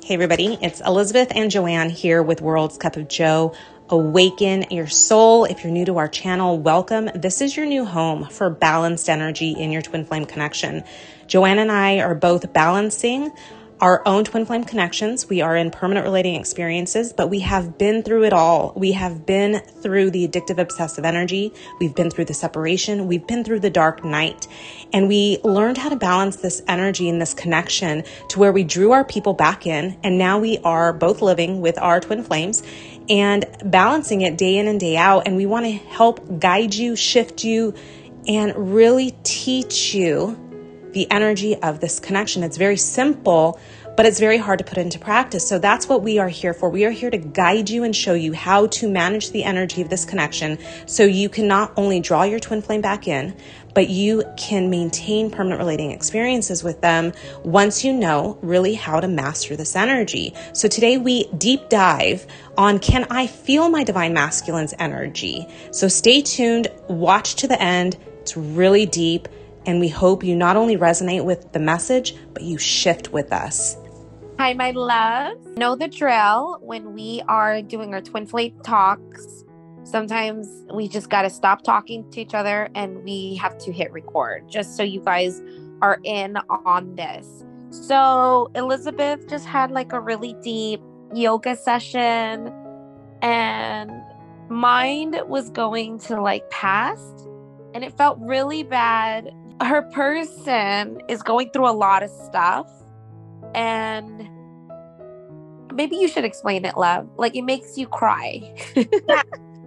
Hey everybody, it's Elizabeth and Joanne here with World's Cup of Joe. Awaken your soul. If you're new to our channel, welcome. This is your new home for balanced energy in your twin flame connection. Joanne and I are both balancing our own twin flame connections. We are in permanent relating experiences, but we have been through it all. We have been through the addictive obsessive energy. We've been through the separation. We've been through the dark night. And we learned how to balance this energy and this connection to where we drew our people back in. And now we are both living with our twin flames and balancing it day in and day out. And we want to help guide you, shift you, and really teach you the energy of this connection. It's very simple, but it's very hard to put into practice. So that's what we are here for. We are here to guide you and show you how to manage the energy of this connection so you can not only draw your twin flame back in, but you can maintain permanent relating experiences with them once you know really how to master this energy. So today we deep dive on, can I feel my divine masculine's energy? So stay tuned, watch to the end. It's really deep. And we hope you not only resonate with the message, but you shift with us. Hi, my loves. Know the drill. When we are doing our twin flame talks, sometimes we just got to stop talking to each other and we have to hit record just so you guys are in on this. So Elizabeth just had like a really deep yoga session and mind was going to like past and it felt really bad. Her person is going through a lot of stuff and maybe you should explain it, love. Like it makes you cry. Yeah.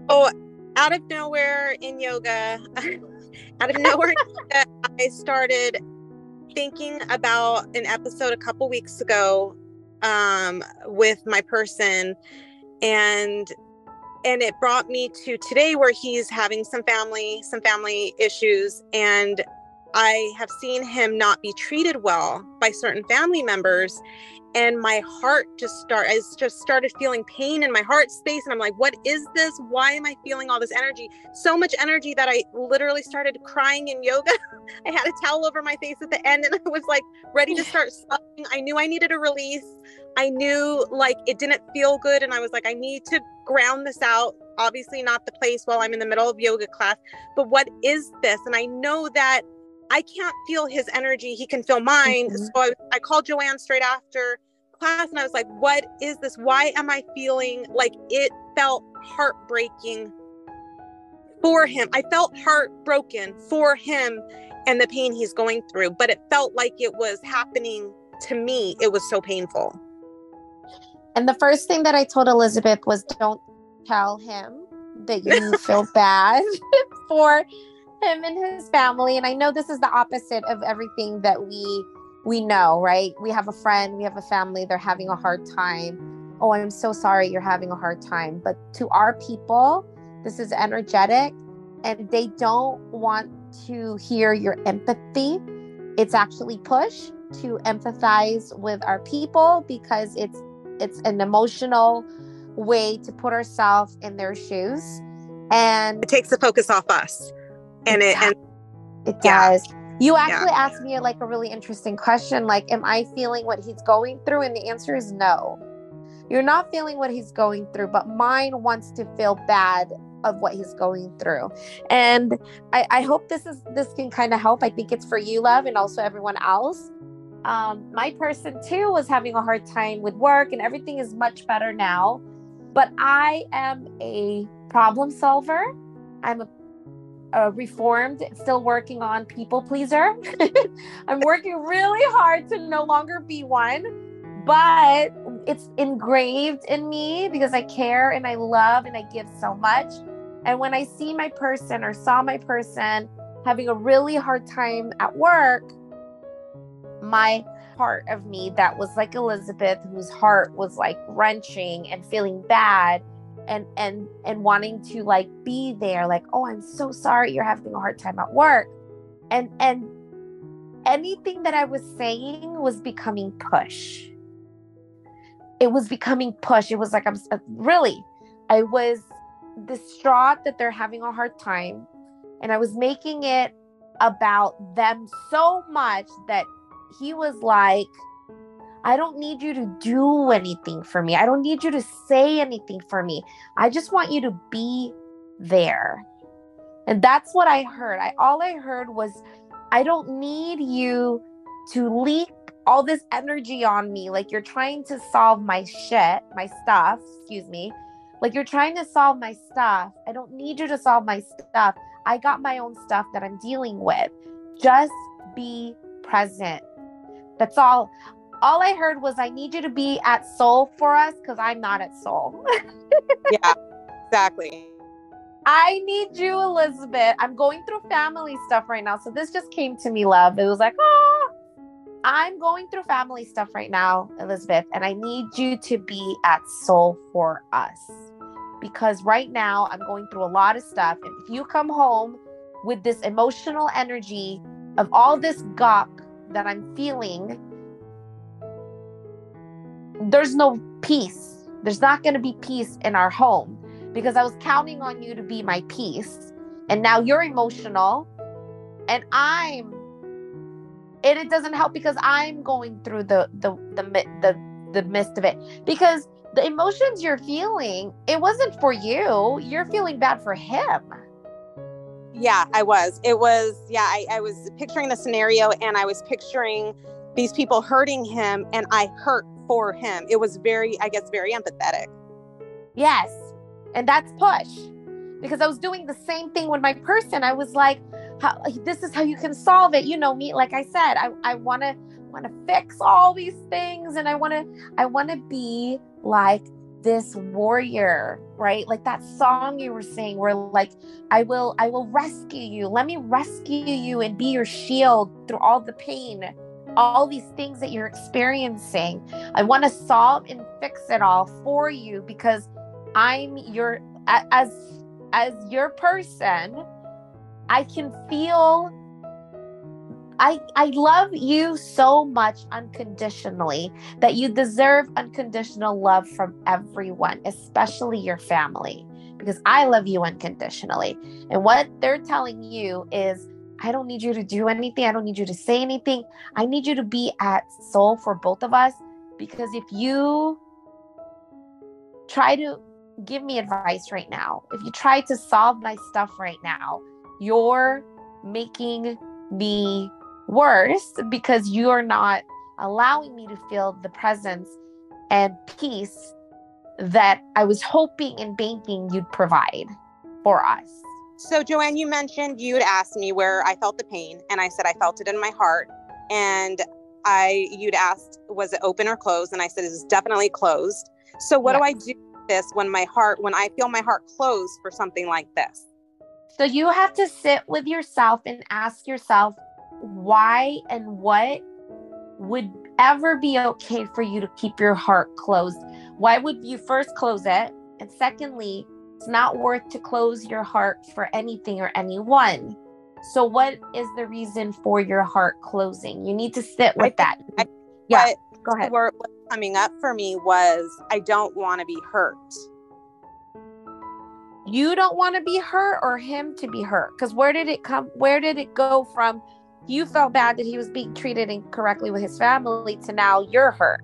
Oh, out of nowhere in yoga, I started thinking about an episode a couple weeks ago with my person and it brought me to today where he's having some family issues, and I have seen him not be treated well by certain family members. And my heart I just started feeling pain in my heart space. And I'm like, what is this? Why am I feeling all this energy? So much energy that I literally started crying in yoga. I had a towel over my face at the end and I was like ready to start sobbing. I knew I needed a release. I knew like it didn't feel good. And I was like, I need to ground this out. Obviously not the place while I'm in the middle of yoga class, but what is this? And I know that I can't feel his energy. He can feel mine. Mm-hmm. So I called Joanne straight after class and I was like, what is this? Why am I feeling like it felt heartbreaking for him? I felt heartbroken for him and the pain he's going through, but it felt like it was happening to me. It was so painful. And the first thing that I told Elizabeth was don't tell him that you feel bad for him and his family. And I know this is the opposite of everything that we know, right? We have a friend, we have a family, they're having a hard time. Oh, I'm so sorry you're having a hard time. But to our people, this is energetic and they don't want to hear your empathy. It's actually push to empathize with our people because it's an emotional way to put ourselves in their shoes. And it takes the focus off us. And it does. You actually asked me like a really interesting question. Like, am I feeling what he's going through? And the answer is no. You're not feeling what he's going through, but mine wants to feel bad of what he's going through. And I hope this can kind of help. I think it's for you, love, and also everyone else. My person too was having a hard time with work and everything is much better now. But I am a problem solver. I'm a reformed, still working on people pleaser. I'm working really hard to no longer be one, but it's engraved in me because I care and I love and I give so much. And when I see my person or saw my person having a really hard time at work, my part of me that was like Elizabeth, whose heart was like wrenching and feeling bad and wanting to like be there, like, oh, I'm so sorry you're having a hard time at work. And anything that I was saying was becoming push. It was becoming push. It was like, I was distraught that they're having a hard time. And I was making it about them so much that he was like, I don't need you to do anything for me. I don't need you to say anything for me. I just want you to be there. And that's what I heard. All I heard was, I don't need you to leak all this energy on me. Like you're trying to solve my stuff, excuse me. Like you're trying to solve my stuff. I don't need you to solve my stuff. I got my own stuff that I'm dealing with. Just be present. That's all. All I heard was, I need you to be at soul for us because I'm not at soul. Yeah, exactly. I need you, Elizabeth. I'm going through family stuff right now. So this just came to me, love. It was like, I'm going through family stuff right now, Elizabeth. And I need you to be at soul for us. Because right now I'm going through a lot of stuff. And if you come home with this emotional energy of all this gawk that I'm feeling, there's no peace. There's not going to be peace in our home, because I was counting on you to be my peace. And now you're emotional and it doesn't help because I'm going through the midst of it, because the emotions you're feeling, it wasn't for you. You're feeling bad for him. Yeah, I was. It was, yeah, I was picturing the scenario, and I was picturing these people hurting him, and I hurt for him. It was very, I guess, very empathetic. Yes. And that's push. Because I was doing the same thing with my person. I was like, this is how you can solve it. You know me, like I said, I want to fix all these things, and I want to be like this warrior, right? Like that song you were saying, where like, I will rescue you. Let me rescue you and be your shield through all the pain, all these things that you're experiencing. I want to solve and fix it all for you, because I'm your, as your person, I can feel, I love you so much unconditionally, that you deserve unconditional love from everyone, especially your family, because I love you unconditionally. And what they're telling you is, I don't need you to do anything. I don't need you to say anything. I need you to be at soul for both of us, because if you try to give me advice right now, if you try to solve my stuff right now, you're making me worse, because you're not allowing me to feel the presence and peace that I was hoping and banking you'd provide for us. So Joanne, you mentioned you'd asked me where I felt the pain, and I said I felt it in my heart. And you'd asked, was it open or closed? And I said, it's definitely closed. So what do I do with this when I feel my heart closed for something like this? So you have to sit with yourself and ask yourself why and what would ever be okay for you to keep your heart closed. Why would you first close it? And secondly, it's not worth to close your heart for anything or anyone. So what is the reason for your heart closing? You need to sit with that. Go ahead. What coming up for me was, I don't want to be hurt. You don't want to be hurt, or him to be hurt? Because where did it go from you felt bad that he was being treated incorrectly with his family to now you're hurt?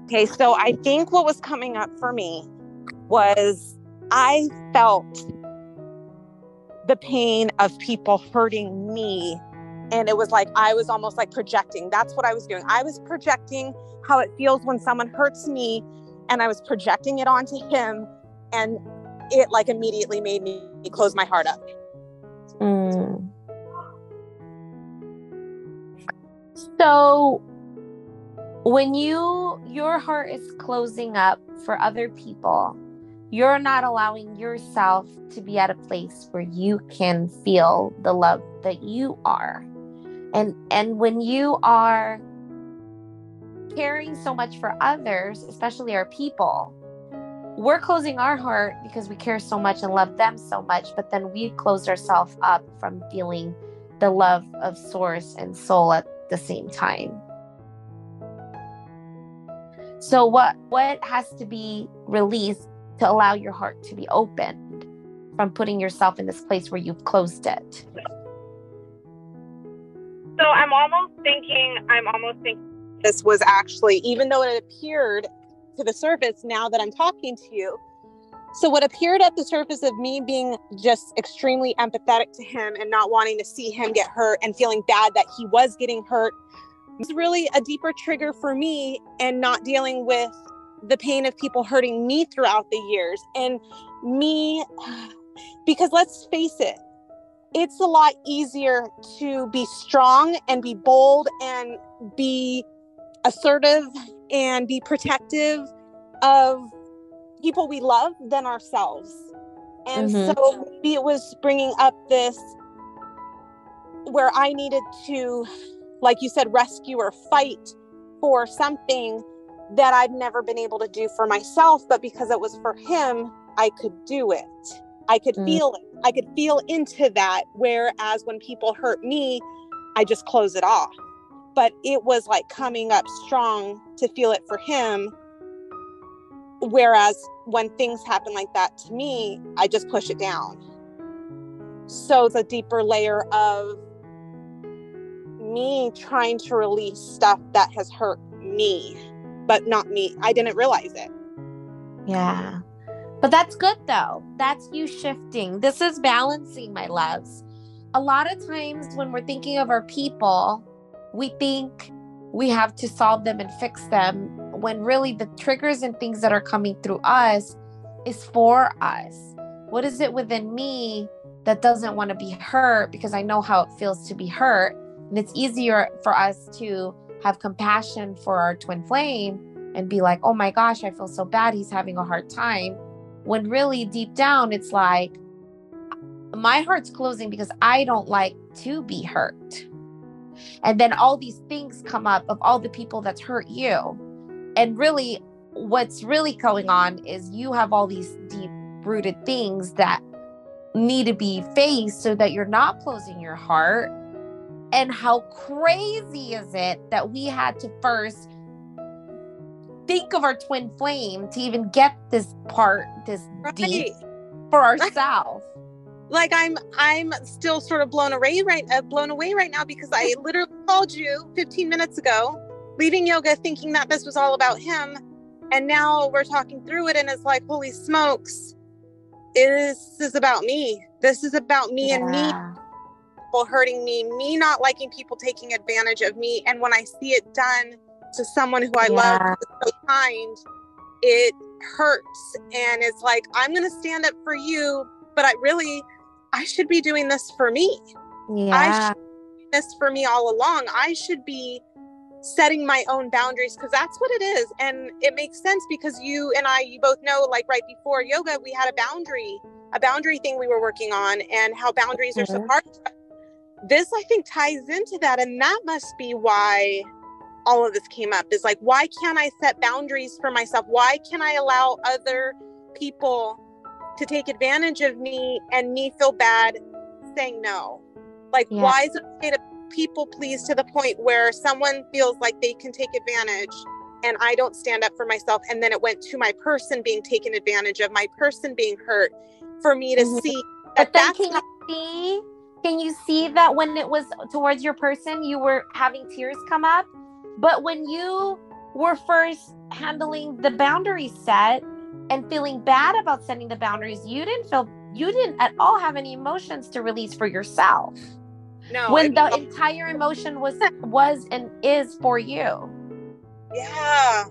Okay, so I think what was coming up for me was, I felt the pain of people hurting me. And it was like, I was almost like projecting. That's what I was doing. I was projecting how it feels when someone hurts me, and I was projecting it onto him. And it like immediately made me close my heart up. So when your heart is closing up for other people, you're not allowing yourself to be at a place where you can feel the love that you are. And when you are caring so much for others, especially our people, we're closing our heart because we care so much and love them so much, but then we close ourselves up from feeling the love of source and soul at the same time. So what has to be released to allow your heart to be opened from putting yourself in this place where you've closed it? So I'm almost thinking this was actually, even though it appeared to the surface now that I'm talking to you. So what appeared at the surface of me being just extremely empathetic to him and not wanting to see him get hurt and feeling bad that he was getting hurt was really a deeper trigger for me, and not dealing with the pain of people hurting me throughout the years. And me, because let's face it, it's a lot easier to be strong and be bold and be assertive and be protective of people we love than ourselves. And so maybe it was bringing up this where I needed to, like you said, rescue or fight for something that I'd never been able to do for myself, but because it was for him, I could do it. I could feel it. I could feel into that. Whereas when people hurt me, I just close it off. But it was like coming up strong to feel it for him. Whereas when things happen like that to me, I just push it down. So it's a deeper layer of me trying to release stuff that has hurt me, but not me. I didn't realize it. Yeah. But that's good though. That's you shifting. This is balancing, my loves. A lot of times when we're thinking of our people, we think we have to solve them and fix them, when really the triggers and things that are coming through us is for us. What is it within me that doesn't want to be hurt? Because I know how it feels to be hurt. And it's easier for us to have compassion for our twin flame and be like, oh my gosh, I feel so bad. He's having a hard time. When really deep down, it's like, my heart's closing because I don't like to be hurt. And then all these things come up of all the people that's hurt you. And really, what's really going on is you have all these deep-rooted things that need to be faced so that you're not closing your heart. And how crazy is it that we had to first think of our twin flame to even get this part, this deep for ourselves? Like I'm still sort of blown away right now, because I literally called you 15 minutes ago, leaving yoga thinking that this was all about him. And now we're talking through it and it's like, holy smokes, this is about me. This is about me and me, people hurting me not liking people taking advantage of me. And when I see it done to someone who I love, who's so kind, it hurts. And it's like, I'm going to stand up for you, but I should be doing this for me. I should be doing this for me all along. I should be setting my own boundaries, because that's what it is. And it makes sense because you and I, you both know, like right before yoga, we had a boundary thing we were working on, and how boundaries are so hard. This, I think, ties into that. And that must be why all of this came up, is like, why can't I set boundaries for myself? Why can't I allow other people to take advantage of me and me feel bad saying no? Like, why is it okay to people please to the point where someone feels like they can take advantage and I don't stand up for myself? And then it went to my person being taken advantage of, my person being hurt, for me to see that. But then can you see that when it was towards your person, you were having tears come up? But when you were first handling the boundary set and feeling bad about setting the boundaries, you didn't at all have any emotions to release for yourself. No. When the entire emotion was and is for you. Yeah.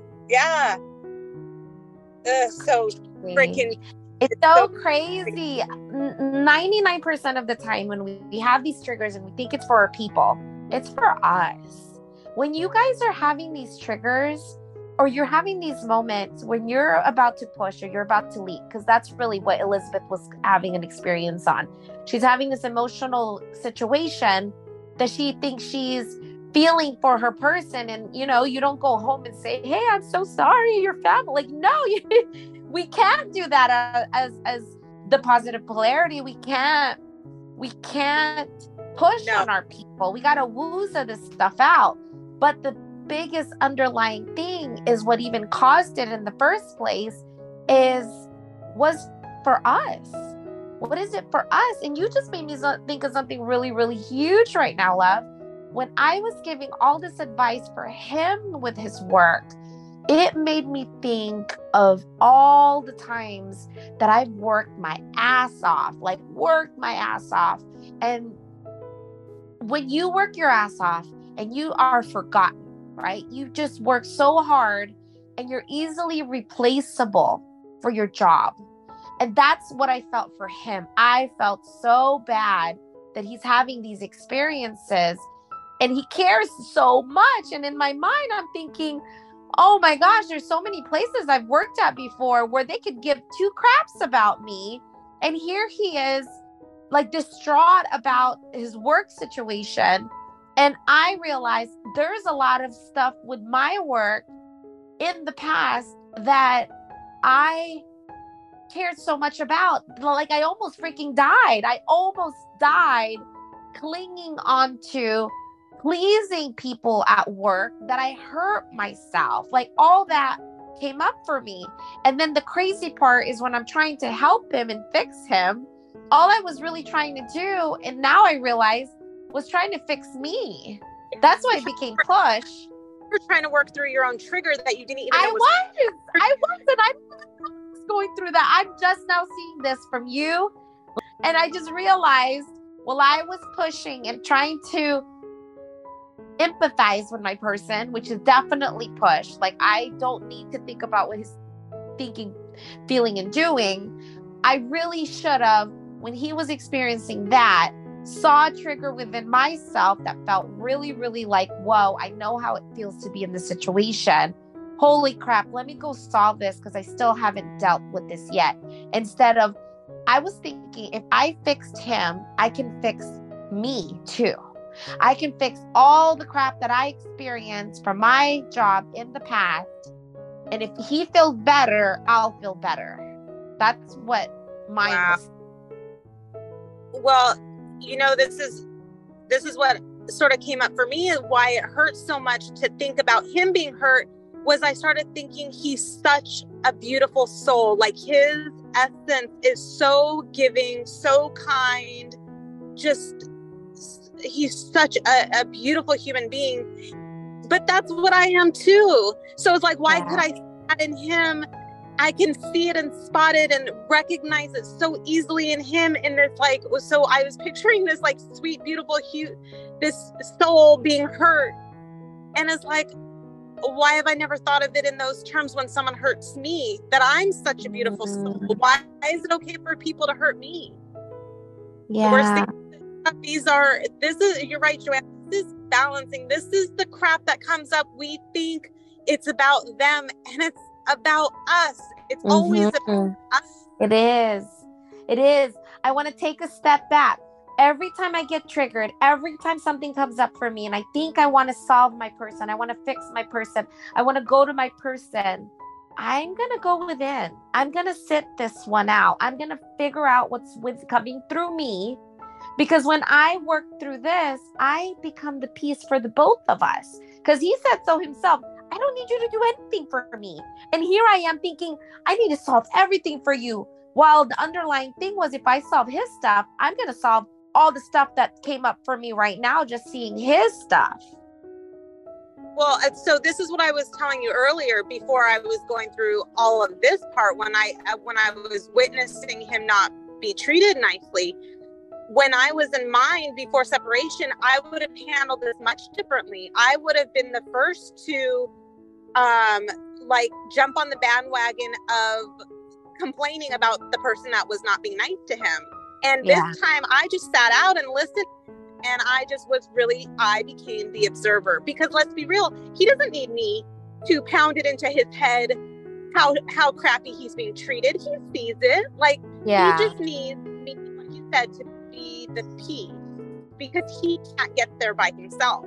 So freaking. It's so crazy. 99% of the time when we have these triggers and we think it's for our people, it's for us. When you guys are having these triggers, or you're having these moments when you're about to push or you're about to leap, because that's really what Elizabeth was having an experience on. She's having this emotional situation that she thinks she's feeling for her person. And, you don't go home and say, hey, I'm so sorry, your family. Like, no, we can't do that as the positive polarity. We can't push on our people. We got to wooza this stuff out. But the biggest underlying thing is what even caused it in the first place is was for us? What is it for us? And you just made me think of something really, really huge right now, love. When I was giving all this advice for him with his work, it made me think of all the times that I've worked my ass off, And when you work your ass off and you are forgotten, right? You just work so hard and you're easily replaceable for your job. And that's what I felt for him. I felt so bad that he's having these experiences and he cares so much. And in my mind, I'm thinking, oh my gosh, there's so many places I've worked at before where they could give two craps about me. And here he is, like, distraught about his work situation. And I realized there's a lot of stuff with my work in the past that I cared so much about. Like, I almost freaking died. I almost died clinging onto pleasing people at work that I hurt myself. Like, all that came up for me. And then the crazy part is when I'm trying to help him and fix him, all I was really trying to do, and now I realize, was trying to fix me. That's why it became push. You're trying to work through your own trigger that you didn't even know I was going through that. I'm just now seeing this from you. And I just realized, while I was pushing and trying to empathize with my person, which is definitely push. Like, I don't need to think about what he's thinking, feeling, and doing. I really should have, when he was experiencing that, saw a trigger within myself that felt really, really like, whoa, I know how it feels to be in this situation. Holy crap, let me go solve this because I still haven't dealt with this yet. Instead of, I was thinking, if I fixed him, I can fix me too. I can fix all the crap that I experienced from my job in the past. And if he feels better, I'll feel better. That's what mine was. Well, you know, this is what sort of came up for me, and why it hurts so much to think about him being hurt, was I started thinking he's such a beautiful soul. Like, his essence is so giving, so kind, just, he's such a beautiful human being. But that's what I am too. So it's like, why could I see that in him? I can see it and spot it and recognize it so easily in him. And it's like, so I was picturing this like sweet, beautiful, this soul being hurt. And it's like, why have I never thought of it in those terms when someone hurts me? That I'm such a beautiful soul. Why is it okay for people to hurt me? Yeah. You're right, Joanne. This is balancing. This is the crap that comes up. We think it's about them, and it's about us. It's always about us. It is. It is. I want to take a step back. Every time I get triggered, every time something comes up for me and I think I want to solve my person, I want to fix my person, I want to go to my person, I'm going to go within. I'm going to sit this one out. I'm going to figure out what's coming through me. Because when I work through this, I become the peace for the both of us. Because he said so himself, I don't need you to do anything for me. And here I am thinking, I need to solve everything for you. While the underlying thing was, if I solve his stuff, I'm going to solve all the stuff that came up for me right now, just seeing his stuff. Well, so this is what I was telling you earlier before I was going through all of this part, when I was witnessing him not be treated nicely. When I was in mine before separation, I would have handled this much differently. I would have been the first to jump on the bandwagon of complaining about the person that was not being nice to him. And this time I just sat out and listened, and I became the observer. Because let's be real, he doesn't need me to pound it into his head how crappy he's being treated. He sees it. He just needs me, like you said, to be the peace, because he can't get there by himself.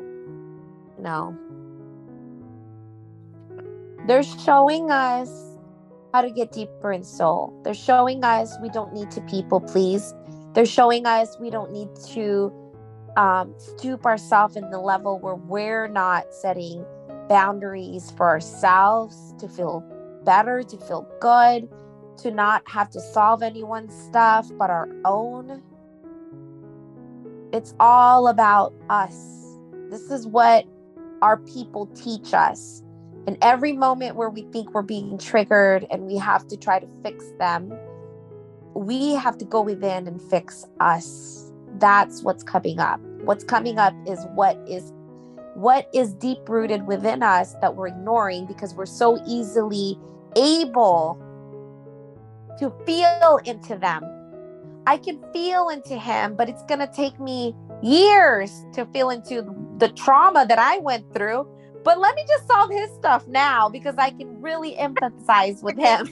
No. They're showing us how to get deeper in soul. They're showing us we don't need to people please. They're showing us we don't need to stoop ourselves in the level where we're not setting boundaries for ourselves to feel better, to feel good. to not have to solve anyone's stuff but our own. It's all about us. This is what our people teach us. And every moment where we think we're being triggered and we have to try to fix them, we have to go within and fix us. That's what's coming up. What's coming up is what is deep rooted within us that we're ignoring because we're so easily able to feel into them. I can feel into him, but it's going to take me years to feel into the trauma that I went through. But let me just solve his stuff now because I can really empathize with him.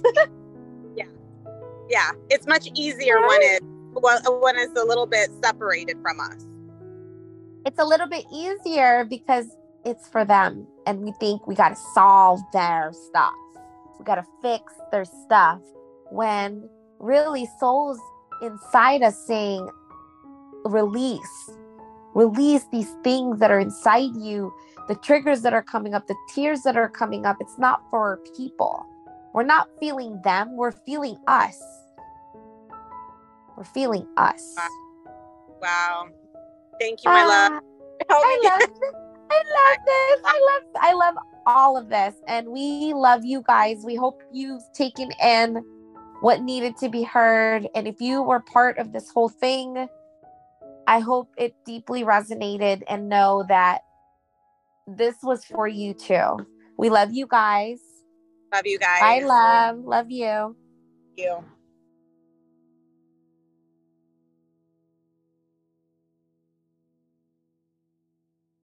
Yeah. It's much easier when it's a little bit separated from us. It's a little bit easier because it's for them. And we think we got to solve their stuff. We got to fix their stuff. When really souls inside us saying, release these things that are inside you, the triggers that are coming up, the tears that are coming up. It's not for people. We're not feeling them. We're feeling us. We're feeling us. Wow. Thank you, my love. I love all of this. And we love you guys. We hope you've taken in what needed to be heard. And if you were part of this whole thing, I hope it deeply resonated and know that this was for you too. We love you guys. Love you guys. Bye, love. Love you. Thank you.